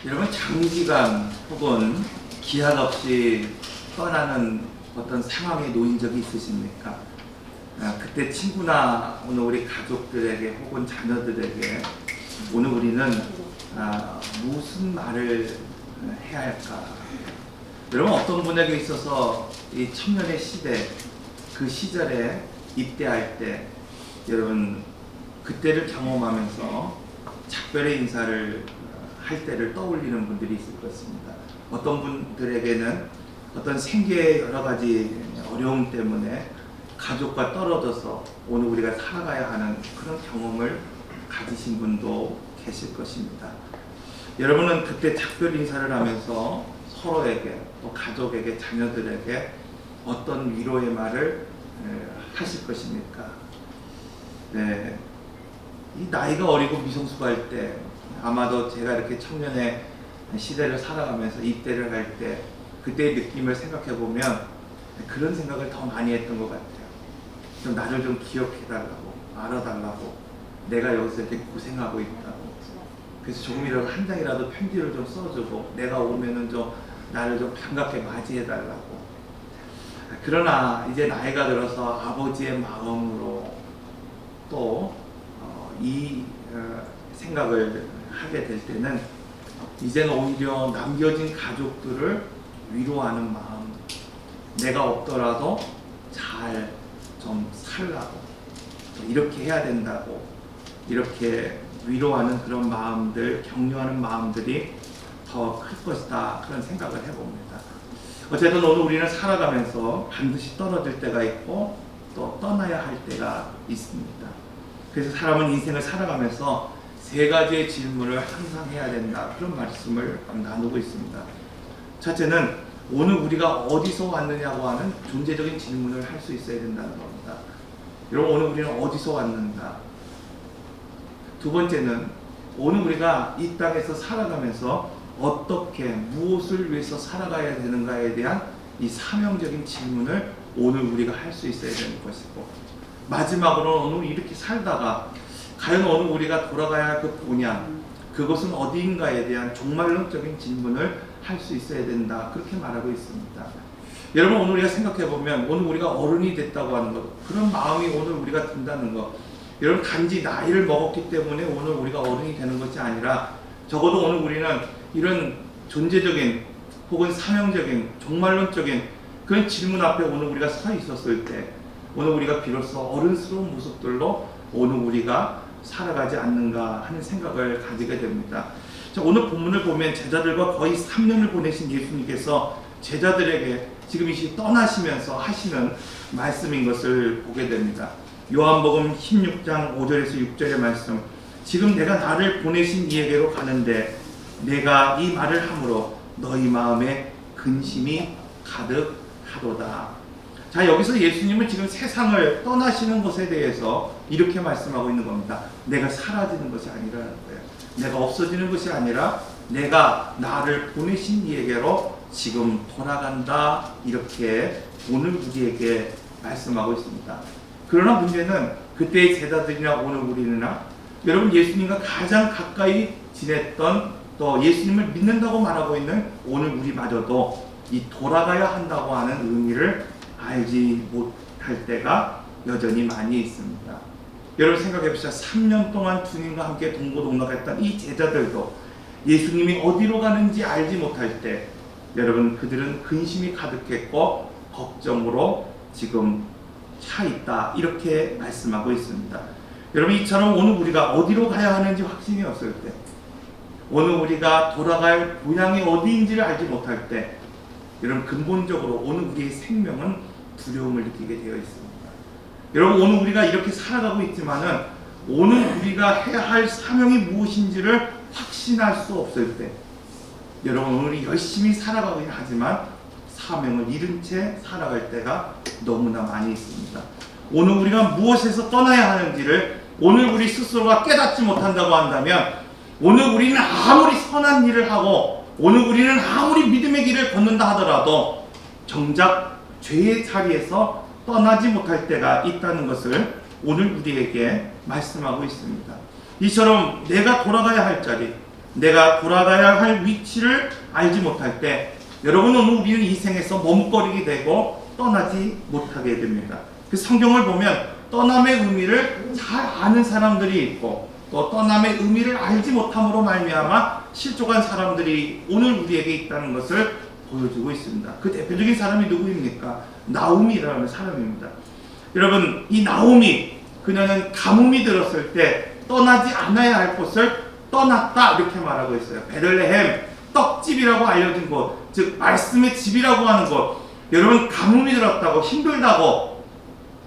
여러분 장기간 혹은 기한 없이 떠나는 어떤 상황에 놓인 적이 있으십니까? 그때 친구나 오늘 우리 가족들에게 혹은 자녀들에게 오늘 우리는 무슨 말을 해야 할까? 여러분 어떤 분에게 있어서 이 청년의 시대 그 시절에 입대할 때 여러분 그때를 경험하면서 작별의 인사를 할 때를 떠올리는 분들이 있을 것입니다. 어떤 분들에게는 어떤 생계의 여러 가지 어려움 때문에 가족과 떨어져서 오늘 우리가 살아가야 하는 그런 경험을 가지신 분도 계실 것입니다. 여러분은 그때 작별 인사를 하면서 서로에게 또 가족에게 자녀들에게 어떤 위로의 말을 하실 것입니까? 네, 이 나이가 어리고 미성숙할 때 아마도 제가 이렇게 청년의 시대를 살아가면서 입대를 할 때 그때의 느낌을 생각해 보면 그런 생각을 더 많이 했던 것 같아요. 좀 나를 좀 기억해달라고, 알아달라고, 내가 여기서 이렇게 고생하고 있다고. 그래서 조금이라도 한 장이라도 편지를 좀 써주고 내가 오면은 좀 나를 좀 반갑게 맞이해달라고. 그러나 이제 나이가 들어서 아버지의 마음으로 또 이 생각을 하게 될 때는 이제는 오히려 남겨진 가족들을 위로하는 마음, 내가 없더라도 잘 좀 살라고, 이렇게 해야 된다고, 이렇게 위로하는 그런 마음들, 격려하는 마음들이 더 클 것이다, 그런 생각을 해봅니다. 어쨌든 오늘 우리는 살아가면서 반드시 떨어질 때가 있고 또 떠나야 할 때가 있습니다. 그래서 사람은 인생을 살아가면서 세 가지의 질문을 항상 해야 된다, 그런 말씀을 나누고 있습니다. 첫째는 오늘 우리가 어디서 왔느냐고 하는 존재적인 질문을 할 수 있어야 된다는 겁니다. 여러분 오늘 우리는 어디서 왔는가? 두 번째는 오늘 우리가 이 땅에서 살아가면서 어떻게 무엇을 위해서 살아가야 되는가에 대한 이 사명적인 질문을 오늘 우리가 할 수 있어야 되는 것이고, 마지막으로 오늘 이렇게 살다가 과연 오늘 우리가 돌아가야 할 그 본향, 그것은 어디인가에 대한 종말론적인 질문을 할 수 있어야 된다, 그렇게 말하고 있습니다. 여러분 오늘 우리가 생각해보면 오늘 우리가 어른이 됐다고 하는 것, 그런 마음이 오늘 우리가 든다는 것, 여러분 단지 나이를 먹었기 때문에 오늘 우리가 어른이 되는 것이 아니라 적어도 오늘 우리는 이런 존재적인 혹은 사명적인 종말론적인 그런 질문 앞에 오늘 우리가 서 있었을 때 오늘 우리가 비로소 어른스러운 모습들로 오늘 우리가 살아가지 않는가 하는 생각을 가지게 됩니다. 자, 오늘 본문을 보면 제자들과 거의 3년을 보내신 예수님께서 제자들에게 지금 이 시기 떠나시면서 하시는 말씀인 것을 보게 됩니다. 요한복음 16장 5절에서 6절의 말씀, 지금 내가 나를 보내신 이에게로 가는데 내가 이 말을 함으로 너희 마음에 근심이 가득하도다. 자, 여기서 예수님은 지금 세상을 떠나시는 것에 대해서 이렇게 말씀하고 있는 겁니다. 내가 사라지는 것이 아니라는 거예요. 내가 없어지는 것이 아니라 내가 나를 보내신 이에게로 지금 돌아간다, 이렇게 오늘 우리에게 말씀하고 있습니다. 그러나 문제는 그때의 제자들이나 오늘 우리나 여러분 예수님과 가장 가까이 지냈던 또 예수님을 믿는다고 말하고 있는 오늘 우리마저도 이 돌아가야 한다고 하는 의미를 알지 못할 때가 여전히 많이 있습니다. 여러분 생각해보시죠. 3년 동안 주님과 함께 동고동락했던 이 제자들도 예수님이 어디로 가는지 알지 못할 때 여러분 그들은 근심이 가득했고 걱정으로 지금 차 있다, 이렇게 말씀하고 있습니다. 여러분 이처럼 오늘 우리가 어디로 가야 하는지 확신이 없을 때, 오늘 우리가 돌아갈 고향이 어디인지를 알지 못할 때 여러분 근본적으로 오늘 우리의 생명은 두려움을 느끼게 되어 있습니다. 여러분 오늘 우리가 이렇게 살아가고 있지만은 오늘 우리가 해야 할 사명이 무엇인지를 확신할 수 없을 때 여러분 오늘 열심히 살아가긴 하지만 사명을 잃은 채 살아갈 때가 너무나 많이 있습니다. 오늘 우리가 무엇에서 떠나야 하는지를 오늘 우리 스스로가 깨닫지 못한다고 한다면 오늘 우리는 아무리 선한 일을 하고 오늘 우리는 아무리 믿음의 길을 걷는다 하더라도 정작 죄의 자리에서 떠나지 못할 때가 있다는 것을 오늘 우리에게 말씀하고 있습니다. 이처럼 내가 돌아가야 할 자리, 내가 돌아가야 할 위치를 알지 못할 때 여러분 오늘 우리는 이 생에서 머뭇거리게 되고 떠나지 못하게 됩니다. 그 성경을 보면 떠남의 의미를 잘 아는 사람들이 있고 또 떠남의 의미를 알지 못함으로 말미암아 실족한 사람들이 오늘 우리에게 있다는 것을 보여주고 있습니다. 그 대표적인 사람이 누구입니까? 나오미라는 사람입니다. 여러분, 이 나오미, 그녀는 가뭄이 들었을 때 떠나지 않아야 할 곳을 떠났다 이렇게 말하고 있어요. 베들레헴, 떡집이라고 알려진 곳, 즉 말씀의 집이라고 하는 곳. 여러분, 가뭄이 들었다고 힘들다고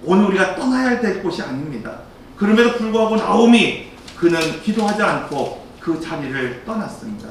오늘 우리가 떠나야 될 곳이 아닙니다. 그럼에도 불구하고 나오미, 그는 기도하지 않고 그 자리를 떠났습니다.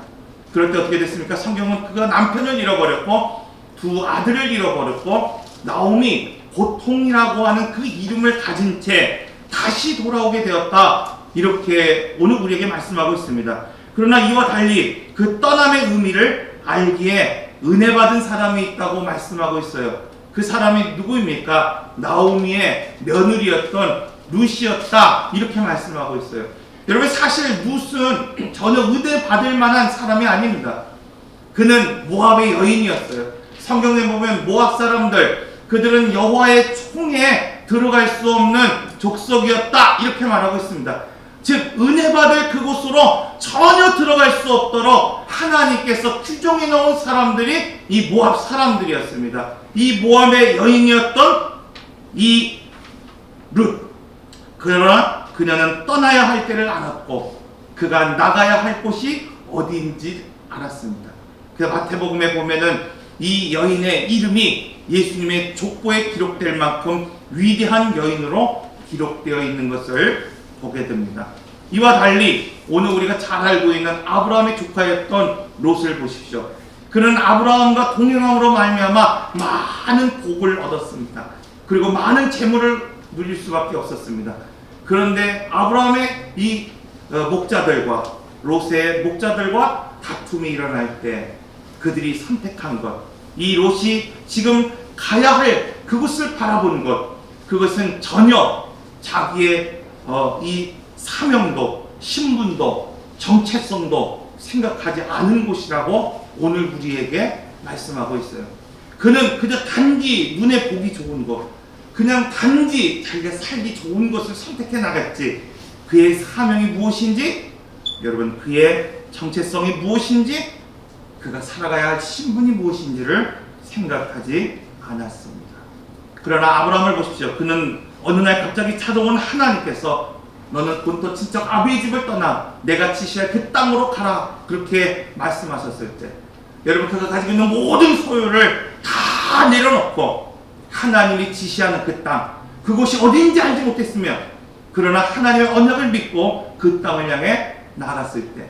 그럴 때 어떻게 됐습니까? 성경은 그가 남편을 잃어버렸고 두 아들을 잃어버렸고 나오미, 고통이라고 하는 그 이름을 가진 채 다시 돌아오게 되었다, 이렇게 오늘 우리에게 말씀하고 있습니다. 그러나 이와 달리 그 떠남의 의미를 알기에 은혜 받은 사람이 있다고 말씀하고 있어요. 그 사람이 누구입니까? 나오미의 며느리였던 룻이었다, 이렇게 말씀하고 있어요. 여러분, 사실 룻은 전혀 은혜 받을 만한 사람이 아닙니다. 그는 모압의 여인이었어요. 성경에 보면 모압 사람들, 그들은 여호와의 총에 들어갈 수 없는 족속이었다, 이렇게 말하고 있습니다. 즉 은혜 받을 그곳으로 전혀 들어갈 수 없도록 하나님께서 규정해 놓은 사람들이 이 모압 사람들이었습니다. 이 모압의 여인이었던 이 룻. 그러나 그녀는 떠나야 할 때를 알았고 그가 나가야 할 곳이 어디인지 알았습니다. 그 마태복음에 보면은 이 여인의 이름이 예수님의 족보에 기록될 만큼 위대한 여인으로 기록되어 있는 것을 보게 됩니다. 이와 달리 오늘 우리가 잘 알고 있는 아브라함의 조카였던 롯을 보십시오. 그는 아브라함과 동행함으로 말미암아 많은 복을 얻었습니다. 그리고 많은 재물을 누릴 수밖에 없었습니다. 그런데 아브라함의 이 목자들과 롯의 목자들과 다툼이 일어날 때 그들이 선택한 것, 이 롯이 지금 가야 할 그곳을 바라보는 것, 그것은 전혀 자기의 이 사명도 신분도 정체성도 생각하지 않은 곳이라고 오늘 우리에게 말씀하고 있어요. 그는 그저 단지 눈에 보기 좋은 것, 그냥 단지 자기가 살기 좋은 것을 선택해 나갔지, 그의 사명이 무엇인지, 여러분 그의 정체성이 무엇인지, 그가 살아가야 할 신분이 무엇인지를 생각하지 않았습니다. 그러나 아브라함을 보십시오. 그는 어느 날 갑자기 찾아온 하나님께서 너는 본토 친척 아비의 집을 떠나 내가 지시할 그 땅으로 가라, 그렇게 말씀하셨을 때 여러분 그가 가지고 있는 모든 소유를 다 내려놓고 하나님이 지시하는 그 땅, 그곳이 어디인지 알지 못했으며 그러나 하나님의 언약을 믿고 그 땅을 향해 나갔을 때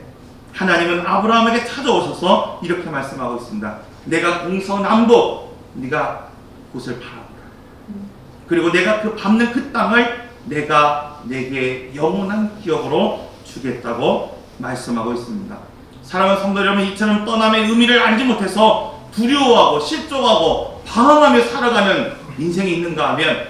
하나님은 아브라함에게 찾아오셔서 이렇게 말씀하고 있습니다. 내가 동서남북 네가 곳을 바라보라. 그리고 내가 그 밟는 그 땅을 내가 내게 영원한 기억으로 주겠다고 말씀하고 있습니다. 사랑하는 성도 여러분, 이처럼 떠남의 의미를 알지 못해서 두려워하고 실족하고 방황하며 살아가는 인생이 있는가 하면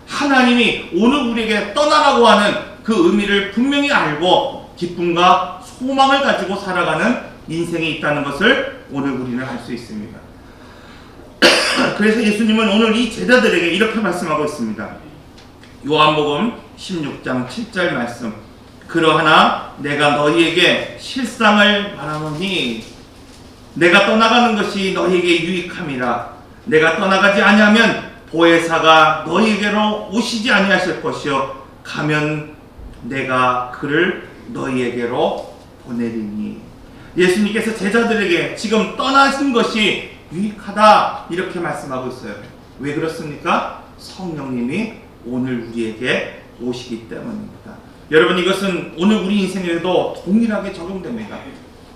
하나님이 오늘 우리에게 떠나라고 하는 그 의미를 분명히 알고 기쁨과 소망을 가지고 살아가는 인생이 있다는 것을 오늘 우리는 알 수 있습니다. 그래서 예수님은 오늘 이 제자들에게 이렇게 말씀하고 있습니다. 요한복음 16장 7절 말씀, 그러하나 내가 너희에게 실상을 말하노니 내가 떠나가는 것이 너희에게 유익함이라. 내가 떠나가지 아니하면 보혜사가 너희에게로 오시지 아니하실 것이요 가면 내가 그를 너희에게로 보내리니. 예수님께서 제자들에게 지금 떠나신 것이 유익하다, 이렇게 말씀하고 있어요. 왜 그렇습니까? 성령님이 오늘 우리에게 오시기 때문입니다. 여러분, 이것은 오늘 우리 인생에도 동일하게 적용됩니다.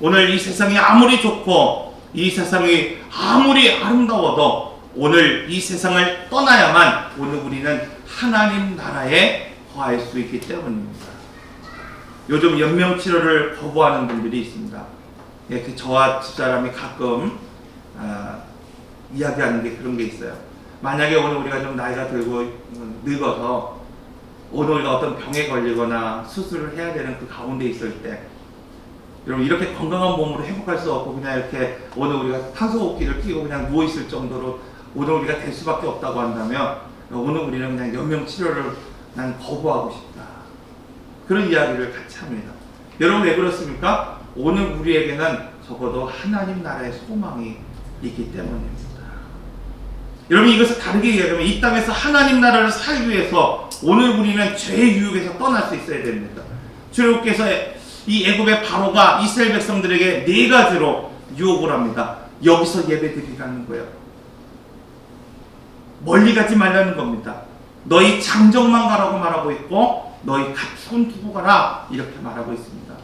오늘 이 세상이 아무리 좋고 이 세상이 아무리 아름다워도 오늘 이 세상을 떠나야만 오늘 우리는 하나님 나라에 거할 수 있기 때문입니다. 요즘 연명치료를 거부하는 분들이 있습니다. 예, 저와 집사람이 가끔 이야기하는 게 그런 게 있어요. 만약에 오늘 우리가 좀 나이가 들고 늙어서 오늘 우리가 어떤 병에 걸리거나 수술을 해야 되는 그 가운데 있을 때 여러분 이렇게 건강한 몸으로 회복할 수 없고 그냥 이렇게 오늘 우리가 탄소호흡기를 끼고 그냥 누워있을 정도로 오늘 우리가 될 수밖에 없다고 한다면 오늘 우리는 그냥 연명치료를 난 거부하고 싶다. 그런 이야기를 같이 합니다. 여러분 왜 그렇습니까? 오늘 우리에게는 적어도 하나님 나라의 소망이 있기 때문입니다. 여러분 이것을 다르게 얘기하면 이 땅에서 하나님 나라를 살기 위해서 오늘 우리는 죄의 유혹에서 떠날 수 있어야 됩니다. 주님께서 이 애굽의 바로가 이스라엘 백성들에게 4가지로 유혹을 합니다. 여기서 예배드리라는 거예요. 멀리 가지 말라는 겁니다. 너희 장정만 가라고 말하고 있고 너희 가축은 두고 가라 이렇게 말하고 있습니다.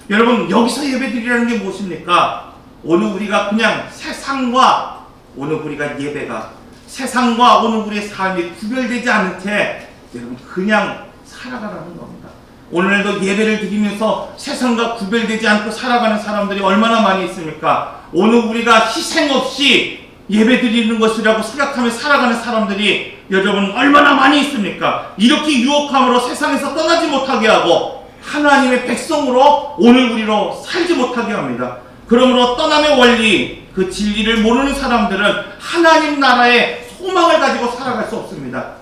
여러분 여기서 예배드리라는 게 무엇입니까? 오늘 우리가 그냥 세상과 오늘 우리가 예배가 세상과 오늘 우리의 삶이 구별되지 않은 채 여러분 그냥 살아가라는 겁니다. 오늘도 예배를 드리면서 세상과 구별되지 않고 살아가는 사람들이 얼마나 많이 있습니까? 오늘 우리가 희생 없이 예배 드리는 것이라고 생각하며 살아가는 사람들이 여러분 얼마나 많이 있습니까? 이렇게 유혹함으로 세상에서 떠나지 못하게 하고 하나님의 백성으로 오늘 우리로 살지 못하게 합니다. 그러므로 떠남의 원리, 그 진리를 모르는 사람들은 하나님 나라의 소망을 가지고 살아갈 수 없습니다.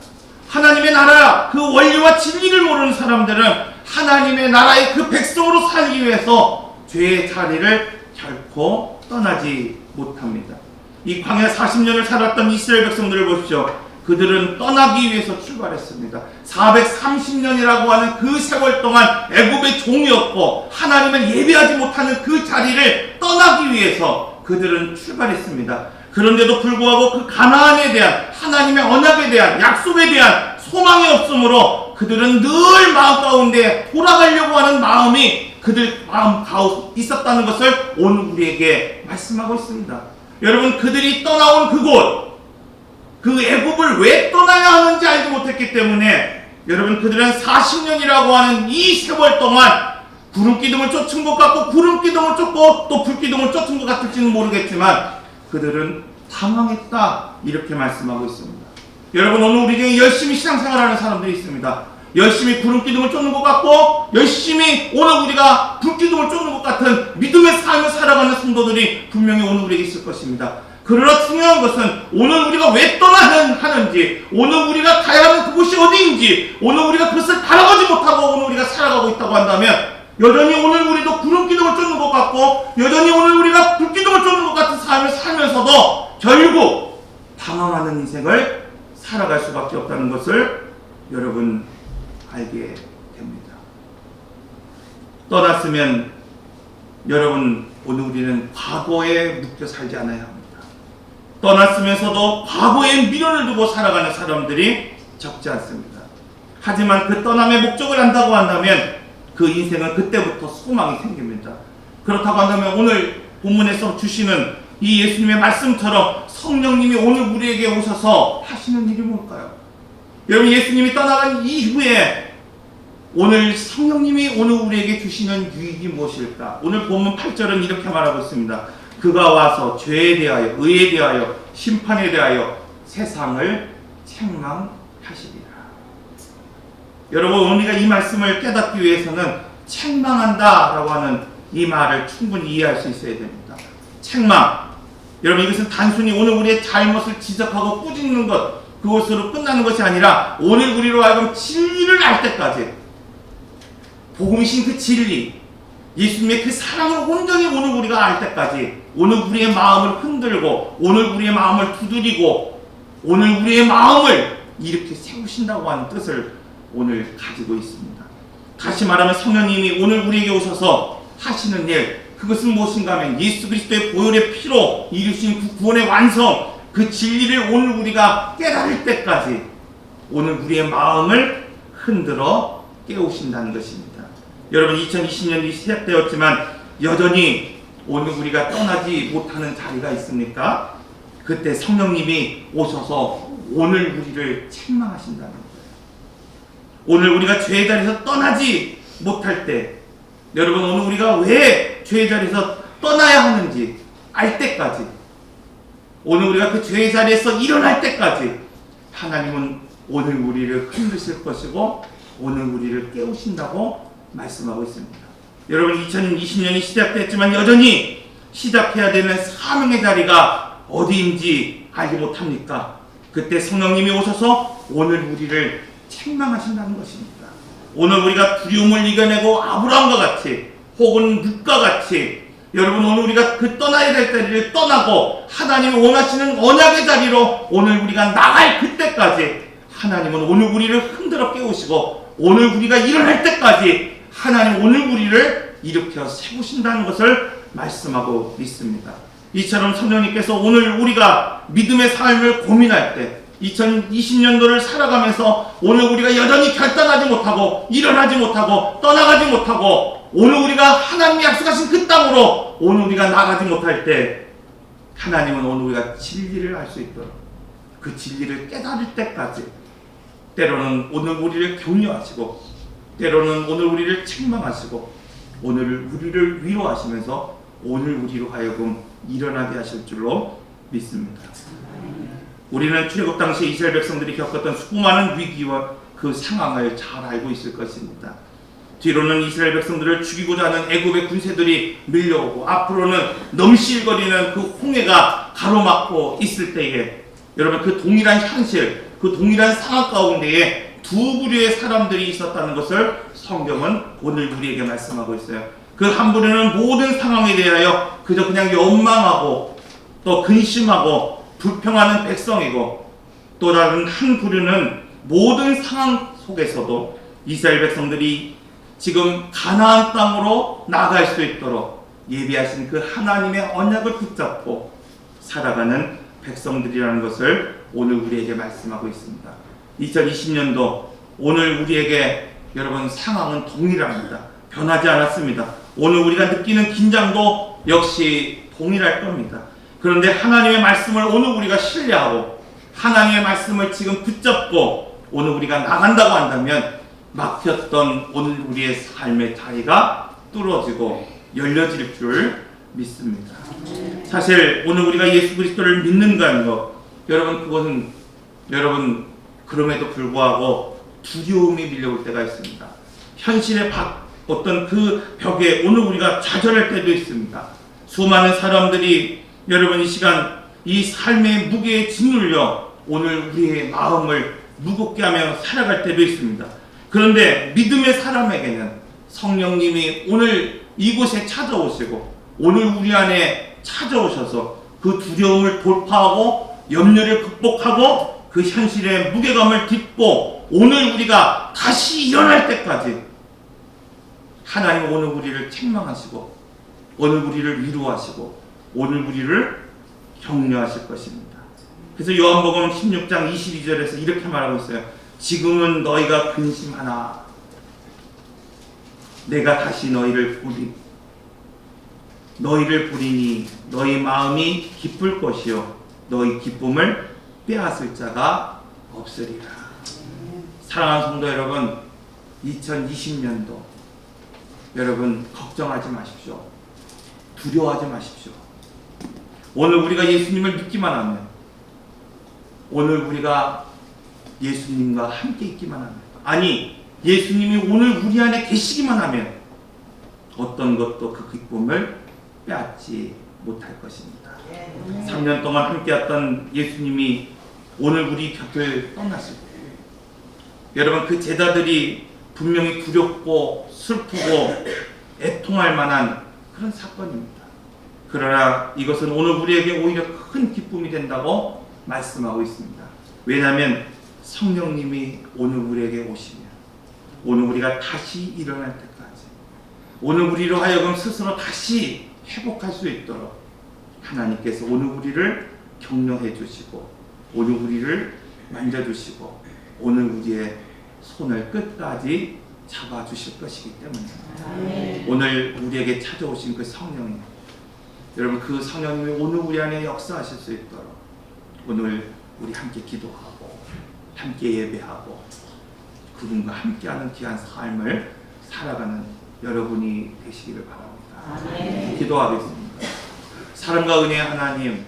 하나님의 나라, 그 원리와 진리를 모르는 사람들은 하나님의 나라의 그 백성으로 살기 위해서 죄의 자리를 결코 떠나지 못합니다. 이 광야 40년을 살았던 이스라엘 백성들을 보십시오. 그들은 떠나기 위해서 출발했습니다. 430년이라고 하는 그 세월 동안 애굽의 종이었고 하나님을 예배하지 못하는 그 자리를 떠나기 위해서 그들은 출발했습니다. 그런데도 불구하고 그 가나안에 대한 하나님의 언약에 대한 약속에 대한 소망이 없으므로 그들은 늘 마음 가운데 돌아가려고 하는 마음이 그들 마음 가운데 있었다는 것을 오늘 우리에게 말씀하고 있습니다. 여러분 그들이 떠나온 그곳 그 애굽을 왜 떠나야 하는지 알지 못했기 때문에 여러분 그들은 40년이라고 하는 이 세월 동안 구름기둥을 쫓은 것 같고 구름기둥을 쫓고 또 불기둥을 쫓은 것 같을지는 모르겠지만 그들은 당황했다 이렇게 말씀하고 있습니다. 여러분 오늘 우리 중에 열심히 신앙생활하는 사람들이 있습니다. 열심히 구름기둥을 쫓는 것 같고 열심히 오늘 우리가 불기둥을 쫓는 것 같은 믿음의 삶을 살아가는 성도들이 분명히 오늘 우리에게 있을 것입니다. 그러나 중요한 것은 오늘 우리가 왜 떠나야 하는지, 오늘 우리가 가야 하는 그곳이 어디인지, 오늘 우리가 그것을 바라보지 못하고 오늘 우리가 살아가고 있다고 한다면 여전히 오늘 우리도 구름기둥을 쫓는 것 같고 여전히 오늘 우리가 불기둥을 쫓는 것 같은 삶을 살면서도 결국 당황하는 인생을 살아갈 수밖에 없다는 것을 여러분 알게 됩니다. 떠났으면 여러분 오늘 우리는 과거에 묶여 살지 않아야 합니다. 떠났으면서도 과거에 미련을 두고 살아가는 사람들이 적지 않습니다. 하지만 그 떠남의 목적을 안다고 한다면 그 인생은 그때부터 소망이 생깁니다. 그렇다고 한다면 오늘 본문에서 주시는 이 예수님의 말씀처럼 성령님이 오늘 우리에게 오셔서 하시는 일이 뭘까요? 여러분 예수님이 떠나간 이후에 오늘 성령님이 오늘 우리에게 주시는 유익이 무엇일까? 오늘 본문 8절은 이렇게 말하고 있습니다. 그가 와서 죄에 대하여 의에 대하여 심판에 대하여 세상을 책망하시리라. 여러분 우리가 이 말씀을 깨닫기 위해서는 책망한다 라고 하는 이 말을 충분히 이해할 수 있어야 됩니다. 책망, 여러분 이것은 단순히 오늘 우리의 잘못을 지적하고 꾸짖는 것 그것으로 끝나는 것이 아니라 오늘 우리로 하여금 진리를 알 때까지 복음이신 그 진리 예수님의 그 사랑을 온전히 오늘 우리가 알 때까지 오늘 우리의 마음을 흔들고 오늘 우리의 마음을 두드리고 오늘 우리의 마음을 이렇게 세우신다고 하는 뜻을 오늘 가지고 있습니다. 다시 말하면 성령님이 오늘 우리에게 오셔서 하시는 일 그것은 무엇인가 하면 예수 그리스도의 보혈의 피로 이루신 그 구원의 완성 그 진리를 오늘 우리가 깨달을 때까지 오늘 우리의 마음을 흔들어 깨우신다는 것입니다. 여러분 2020년이 시작되었지만 여전히 오늘 우리가 떠나지 못하는 자리가 있습니까? 그때 성령님이 오셔서 오늘 우리를 책망하신다는 거예요. 오늘 우리가 죄의 자리에서 떠나지 못할 때 여러분 오늘 우리가 왜 죄의 자리에서 떠나야 하는지 알 때까지 오늘 우리가 그 죄의 자리에서 일어날 때까지 하나님은 오늘 우리를 흔드실 것이고 오늘 우리를 깨우신다고 말씀하고 있습니다. 여러분 2020년이 시작됐지만 여전히 시작해야 되는 사명의 자리가 어디인지 알지 못합니까? 그때 성령님이 오셔서 오늘 우리를 책망하신다는 것입니다. 오늘 우리가 두려움을 이겨내고 아브라함과 같이 혹은 룻과 같이 여러분 오늘 우리가 그 떠나야 될 자리를 떠나고 하나님이 원하시는 언약의 자리로 오늘 우리가 나갈 그때까지 하나님은 오늘 우리를 흔들어 깨우시고 오늘 우리가 일어날 때까지 하나님 오늘 우리를 일으켜 세우신다는 것을 말씀하고 있습니다. 이처럼 성령님께서 오늘 우리가 믿음의 삶을 고민할 때 2020년도를 살아가면서 오늘 우리가 여전히 결단하지 못하고 일어나지 못하고 떠나가지 못하고 오늘 우리가 하나님이 약속하신 그 땅으로 오늘 우리가 나가지 못할 때 하나님은 오늘 우리가 진리를 알 수 있도록 그 진리를 깨달을 때까지 때로는 오늘 우리를 격려하시고 때로는 오늘 우리를 책망하시고 오늘 우리를 위로하시면서 오늘 우리로 하여금 일어나게 하실 줄로 믿습니다. 우리는 출애굽 당시 이스라엘 백성들이 겪었던 수많은 위기와 그 상황을 잘 알고 있을 것입니다. 뒤로는 이스라엘 백성들을 죽이고자 하는 애굽의 군세들이 밀려오고 앞으로는 넘실거리는 그 홍해가 가로막고 있을 때에 여러분 그 동일한 현실, 그 동일한 상황 가운데에 두 부류의 사람들이 있었다는 것을 성경은 오늘 우리에게 말씀하고 있어요. 그 한 부류는 모든 상황에 대하여 그저 그냥 연망하고 또 근심하고 불평하는 백성이고 또 다른 한 부류는 모든 상황 속에서도 이스라엘 백성들이 지금 가나안 땅으로 나갈 수 있도록 예비하신 그 하나님의 언약을 붙잡고 살아가는 백성들이라는 것을 오늘 우리에게 말씀하고 있습니다. 2020년도 오늘 우리에게 여러분 상황은 동일합니다. 변하지 않았습니다. 오늘 우리가 느끼는 긴장도 역시 동일할 겁니다. 그런데 하나님의 말씀을 오늘 우리가 신뢰하고 하나님의 말씀을 지금 붙잡고 오늘 우리가 나간다고 한다면 막혔던 오늘 우리의 삶의 자리가 뚫어지고 열려질 줄 믿습니다. 사실 오늘 우리가 예수 그리스도를 믿는다는 것 여러분 그것은 여러분 그럼에도 불구하고 두려움이 밀려올 때가 있습니다. 현실의 어떤 그 벽에 오늘 우리가 좌절할 때도 있습니다. 수많은 사람들이 여러분 이 시간 이 삶의 무게에 짓눌려 오늘 우리의 마음을 무겁게 하며 살아갈 때도 있습니다. 그런데 믿음의 사람에게는 성령님이 오늘 이곳에 찾아오시고 오늘 우리 안에 찾아오셔서 그 두려움을 돌파하고 염려를 극복하고 그 현실의 무게감을 딛고 오늘 우리가 다시 일어날 때까지 하나님 오늘 우리를 책망하시고 오늘 우리를 위로하시고 오늘 우리를 격려하실 것입니다. 그래서 요한복음 16장 22절에서 이렇게 말하고 있어요. 지금은 너희가 근심하나 내가 다시 너희를 보리니 너희 마음이 기쁠 것이요 너희 기쁨을 빼앗을 자가 없으리라. 사랑하는 성도 여러분, 2020년도 여러분 걱정하지 마십시오. 두려워하지 마십시오. 오늘 우리가 예수님을 믿기만 하면 오늘 우리가 예수님과 함께 있기만 하면 아니 예수님이 오늘 우리 안에 계시기만 하면 어떤 것도 그 기쁨을 빼앗지 못할 것입니다. 3년 동안 함께했던 예수님이 오늘 우리 곁을 떠났을 때 여러분 그 제자들이 분명히 두렵고 슬프고 애통할 만한 그런 사건입니다. 그러나 이것은 오늘 우리에게 오히려 큰 기쁨이 된다고 말씀하고 있습니다. 왜냐하면 성령님이 오늘 우리에게 오시면 오늘 우리가 다시 일어날 때까지 오늘 우리로 하여금 스스로 다시 회복할 수 있도록 하나님께서 오늘 우리를 격려해 주시고 오늘 우리를 만져주시고 오늘 우리의 손을 끝까지 잡아주실 것이기 때문에 오늘 우리에게 찾아오신 그 성령님 여러분 그 성령님이 오늘 우리 안에 역사하실 수 있도록 오늘 우리 함께 기도하고 함께 예배하고 그분과 함께하는 귀한 삶을 살아가는 여러분이 되시기를 바랍니다. 기도하겠습니다. 사랑과 은혜의 하나님